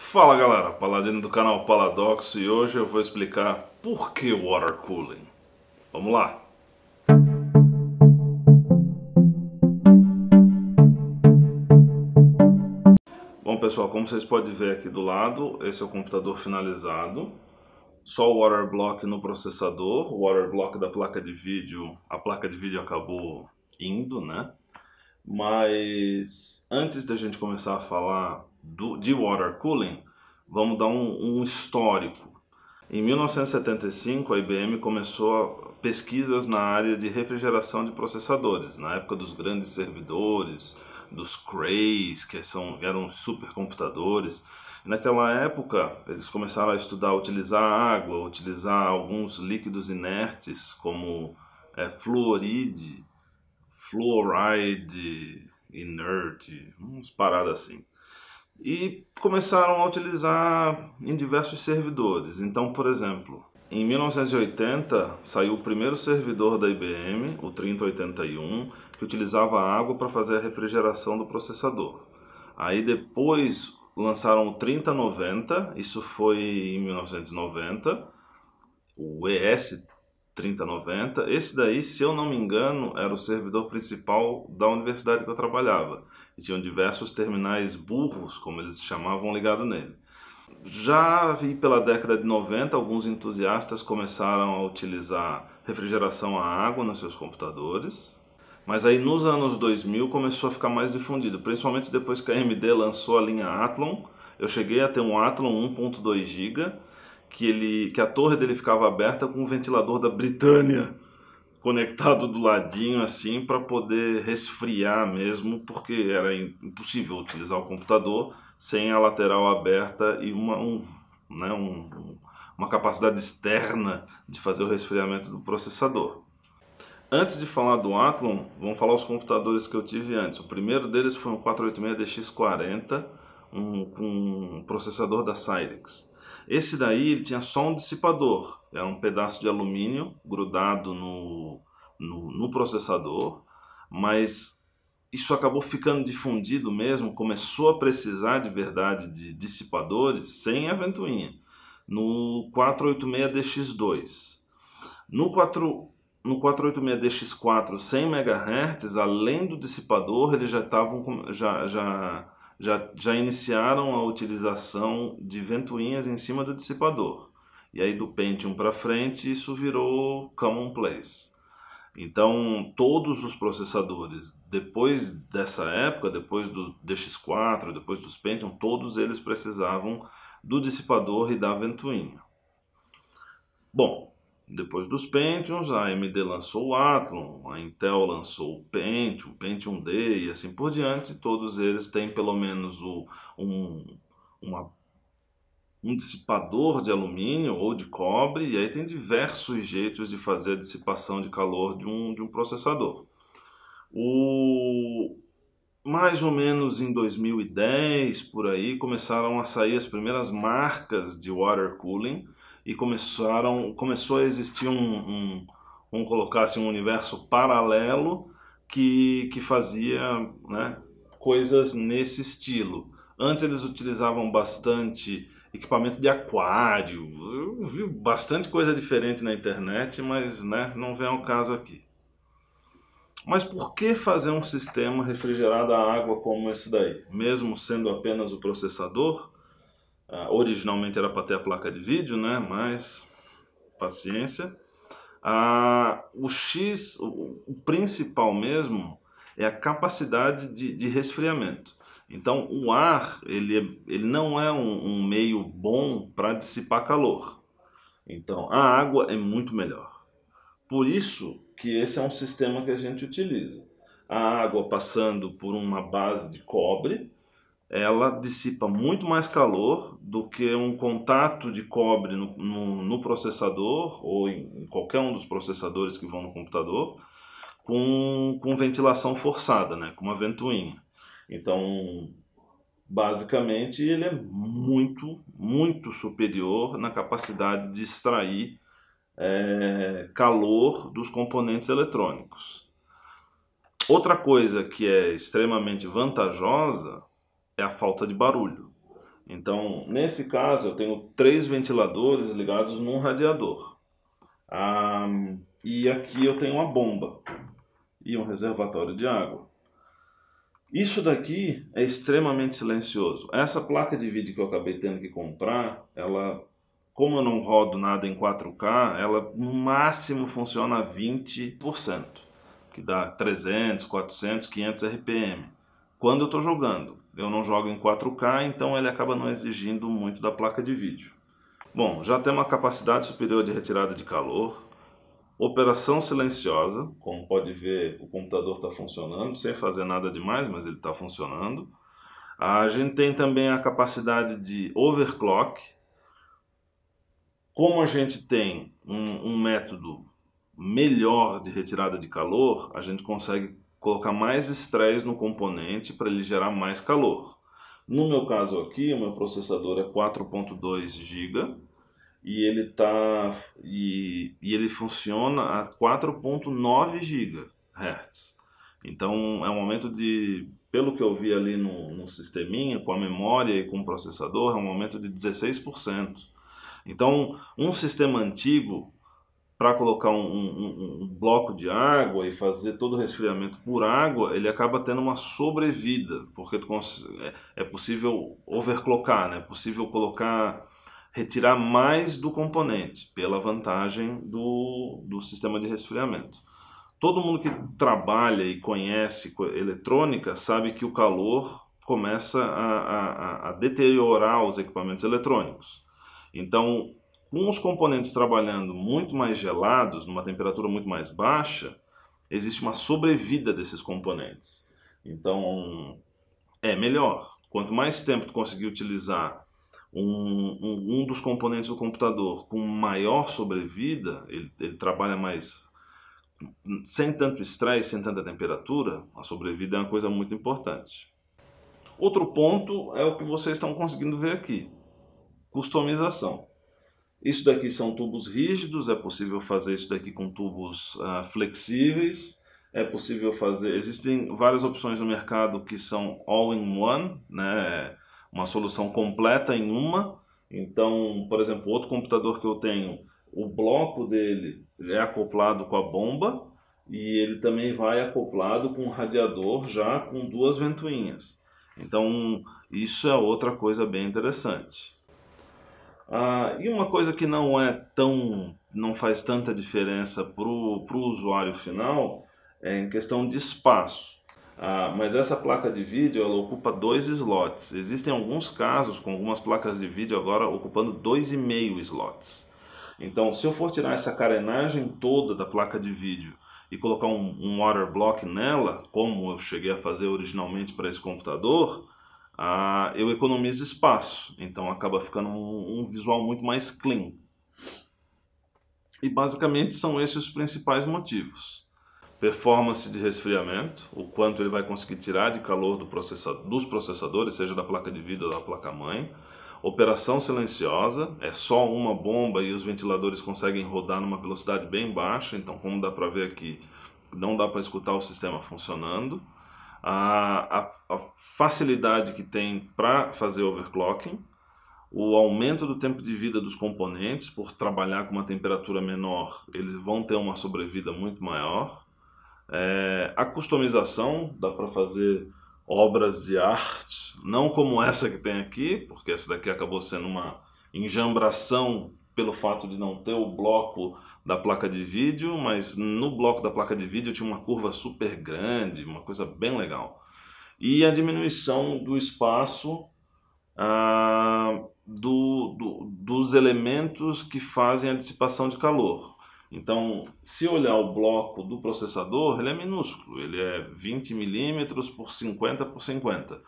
Fala galera, Paladino do canal Paladoxo, e hoje eu vou explicar por que water cooling. Vamos lá! Bom pessoal, como vocês podem ver aqui do lado, esse é o computador finalizado. Só o water block no processador, o water block da placa de vídeo, a placa de vídeo acabou indo, né? Mas antes da gente começar a falar de water cooling, vamos dar um histórico. Em 1975, a IBM começou pesquisas na área de refrigeração de processadores, na época dos grandes servidores, dos Crays, que eram supercomputadores. Naquela época, eles começaram a estudar utilizar água, utilizar alguns líquidos inertes, como fluoride, inerte, umas paradas assim. E começaram a utilizar em diversos servidores. Então, por exemplo, em 1980 saiu o primeiro servidor da IBM, o 3081, que utilizava água para fazer a refrigeração do processador. Aí depois lançaram o 3090, isso foi em 1990, o ES3090. Esse daí, se eu não me engano, era o servidor principal da universidade que eu trabalhava. E tinham diversos terminais burros, como eles chamavam, ligado nele. Já vi pela década de 90, alguns entusiastas começaram a utilizar refrigeração a água nos seus computadores. Mas aí nos anos 2000 começou a ficar mais difundido, principalmente depois que a AMD lançou a linha Athlon. Eu cheguei a ter um Athlon 1.2 GB, que a torre dele ficava aberta com um ventilador da Britânia conectado do ladinho assim para poder resfriar mesmo, porque era impossível utilizar o computador sem a lateral aberta e uma capacidade externa de fazer o resfriamento do processador. Antes de falar do Athlon, vamos falar os computadores que eu tive antes. O primeiro deles foi um 486 DX40, com um processador da Cyrix. Esse daí ele tinha só um dissipador, era um pedaço de alumínio grudado no processador, mas isso acabou ficando difundido mesmo, começou a precisar de verdade de dissipadores sem a ventoinha, no 486 DX2. No 486 DX4 100 MHz, além do dissipador, eles já iniciaram a utilização de ventoinhas em cima do dissipador. E aí do Pentium para frente isso virou commonplace. Então todos os processadores, depois dessa época, depois do DX4, depois dos Pentium, todos eles precisavam do dissipador e da ventoinha. Bom, depois dos Pentiums, a AMD lançou o Athlon, a Intel lançou o Pentium, Pentium-D e assim por diante. Todos eles têm pelo menos um dissipador de alumínio ou de cobre, e aí tem diversos jeitos de fazer a dissipação de calor de um processador. Mais ou menos em 2010, por aí, começaram a sair as primeiras marcas de water cooling, e começou a existir vamos colocar assim, um universo paralelo que fazia, né, coisas nesse estilo. Antes eles utilizavam bastante equipamento de aquário, eu vi bastante coisa diferente na internet, mas né, não vem ao caso aqui. Mas por que fazer um sistema refrigerado a água como esse daí? Mesmo sendo apenas o processador, originalmente era para ter a placa de vídeo, né? Mas paciência. O principal mesmo é a capacidade de resfriamento. Então o ar ele não é um meio bom para dissipar calor. Então a água é muito melhor. Por isso que esse é um sistema que a gente utiliza. A água passando por uma base de cobre, ela dissipa muito mais calor do que um contato de cobre no processador ou em qualquer um dos processadores que vão no computador com ventilação forçada, né, com uma ventoinha. Então, basicamente, ele é muito, muito superior na capacidade de extrair calor dos componentes eletrônicos. Outra coisa que é extremamente vantajosa é a falta de barulho. Então, nesse caso, eu tenho 3 ventiladores ligados num radiador. E aqui eu tenho uma bomba e um reservatório de água. Isso daqui é extremamente silencioso. Essa placa de vídeo que eu acabei tendo que comprar, ela, como eu não rodo nada em 4K, ela no máximo funciona a 20%, que dá 300, 400, 500 RPM. Quando eu estou jogando, eu não jogo em 4K, então ele acaba não exigindo muito da placa de vídeo. Bom, já tem uma capacidade superior de retirada de calor, operação silenciosa, como pode ver, o computador está funcionando, sem fazer nada demais, mas ele está funcionando. A gente tem também a capacidade de overclock. Como a gente tem um método melhor de retirada de calor, a gente consegue colocar mais estresse no componente para ele gerar mais calor. No meu caso aqui, o meu processador é 4.2 GB e ele funciona a 4.9 GHz. Então é um aumento de, pelo que eu vi ali no sisteminha, com a memória e com o processador, é um aumento de 16%. Então um sistema antigo, para colocar um bloco de água e fazer todo o resfriamento por água, ele acaba tendo uma sobrevida, porque é possível overclockar, né? É possível retirar mais do componente, pela vantagem do sistema de resfriamento. Todo mundo que trabalha e conhece eletrônica sabe que o calor começa a deteriorar os equipamentos eletrônicos. Então, com os componentes trabalhando muito mais gelados, numa temperatura muito mais baixa, existe uma sobrevida desses componentes. Então, é melhor. Quanto mais tempo tu conseguir utilizar um dos componentes do computador com maior sobrevida, ele trabalha mais sem tanto estresse, sem tanta temperatura, a sobrevida é uma coisa muito importante. Outro ponto é o que vocês estão conseguindo ver aqui, customização. Isso daqui são tubos rígidos, é possível fazer isso daqui com tubos flexíveis, é possível fazer, existem várias opções no mercado que são all-in-one, né? Uma solução completa em uma. Então, por exemplo, outro computador que eu tenho, o bloco dele é acoplado com a bomba e ele também vai acoplado com um radiador já com 2 ventoinhas. Então, isso é outra coisa bem interessante. E uma coisa que não faz tanta diferença para o usuário final é em questão de espaço. Mas essa placa de vídeo ela ocupa 2 slots. Existem alguns casos com algumas placas de vídeo agora ocupando 2,5 slots. Então, se eu for tirar essa carenagem toda da placa de vídeo e colocar um water block nela, como eu cheguei a fazer originalmente para esse computador, eu economizo espaço, então acaba ficando um visual muito mais clean. E basicamente são esses os principais motivos. Performance de resfriamento, o quanto ele vai conseguir tirar de calor dos processadores, seja da placa de vídeo ou da placa-mãe. Operação silenciosa, é só uma bomba e os ventiladores conseguem rodar numa velocidade bem baixa, então como dá para ver aqui, não dá para escutar o sistema funcionando. A facilidade que tem para fazer overclocking, o aumento do tempo de vida dos componentes, por trabalhar com uma temperatura menor, eles vão ter uma sobrevida muito maior. A customização, dá para fazer obras de arte, não como essa que tem aqui, porque essa daqui acabou sendo uma enjambração pelo fato de não ter o bloco da placa de vídeo, mas no bloco da placa de vídeo tinha uma curva super grande, uma coisa bem legal. E a diminuição do espaço dos elementos que fazem a dissipação de calor. Então, se olhar o bloco do processador, ele é minúsculo, ele é 20 milímetros por 50 por 50.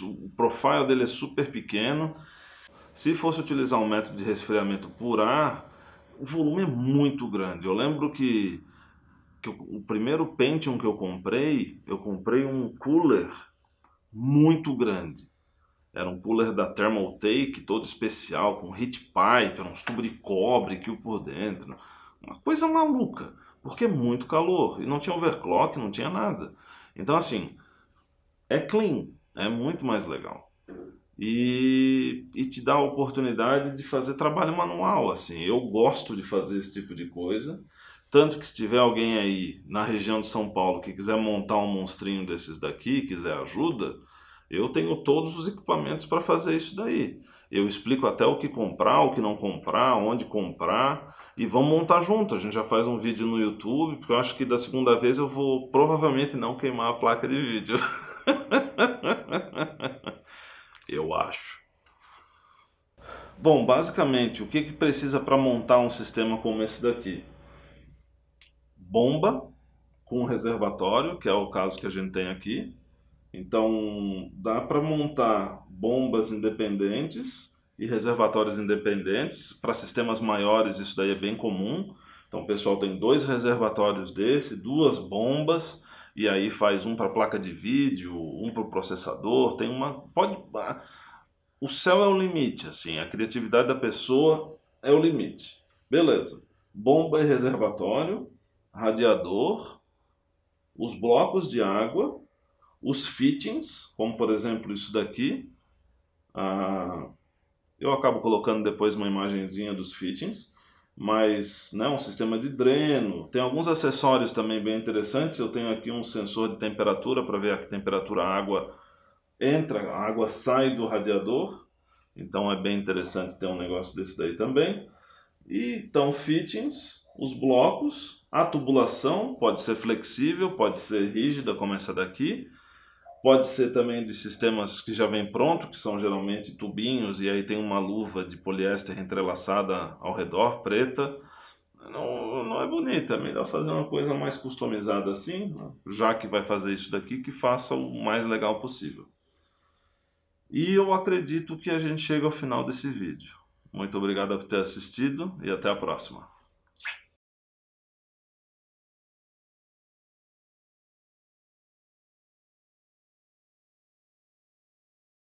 O profile dele é super pequeno. Se fosse utilizar um método de resfriamento por ar, o volume é muito grande. Eu lembro que o primeiro Pentium que eu comprei um cooler muito grande. Era um cooler da Thermaltake, todo especial, com heat pipe, uns tubos de cobre aqui por dentro. Uma coisa maluca, porque é muito calor. E não tinha overclock, não tinha nada. Então, assim, é clean, é muito mais legal. e te dá a oportunidade de fazer trabalho manual, assim. Eu gosto de fazer esse tipo de coisa, tanto que se tiver alguém aí na região de São Paulo que quiser montar um monstrinho desses daqui, quiser ajuda, eu tenho todos os equipamentos para fazer isso daí. Eu explico até o que comprar, o que não comprar, onde comprar e vamos montar junto. A gente já faz um vídeo no YouTube, porque eu acho que da segunda vez eu vou provavelmente não queimar a placa de vídeo. Eu acho. Bom, basicamente, o que precisa para montar um sistema como esse daqui? Bomba com reservatório, que é o caso que a gente tem aqui. Então, dá para montar bombas independentes e reservatórios independentes. Para sistemas maiores, isso daí é bem comum. Então, o pessoal tem 2 reservatórios desse, 2 bombas, e aí faz um para placa de vídeo, um para o processador. Tem uma. Pode. O céu é o limite, assim, a criatividade da pessoa é o limite. Beleza. Bomba e reservatório, radiador, os blocos de água, os fittings, como por exemplo isso daqui. Eu acabo colocando depois uma imagenzinha dos fittings, mas né, um sistema de dreno. Tem alguns acessórios também bem interessantes. Eu tenho aqui um sensor de temperatura para ver a que temperatura a água entra, a água sai do radiador. Então é bem interessante ter um negócio desse daí também. E então fittings, os blocos, a tubulação pode ser flexível, pode ser rígida como essa daqui. Pode ser também de sistemas que já vem pronto, que são geralmente tubinhos, e aí tem uma luva de poliéster entrelaçada ao redor, preta. Não é bonita, é melhor fazer uma coisa mais customizada assim, já que vai fazer isso daqui, que faça o mais legal possível. E eu acredito que a gente chega ao final desse vídeo. Muito obrigado por ter assistido e até a próxima.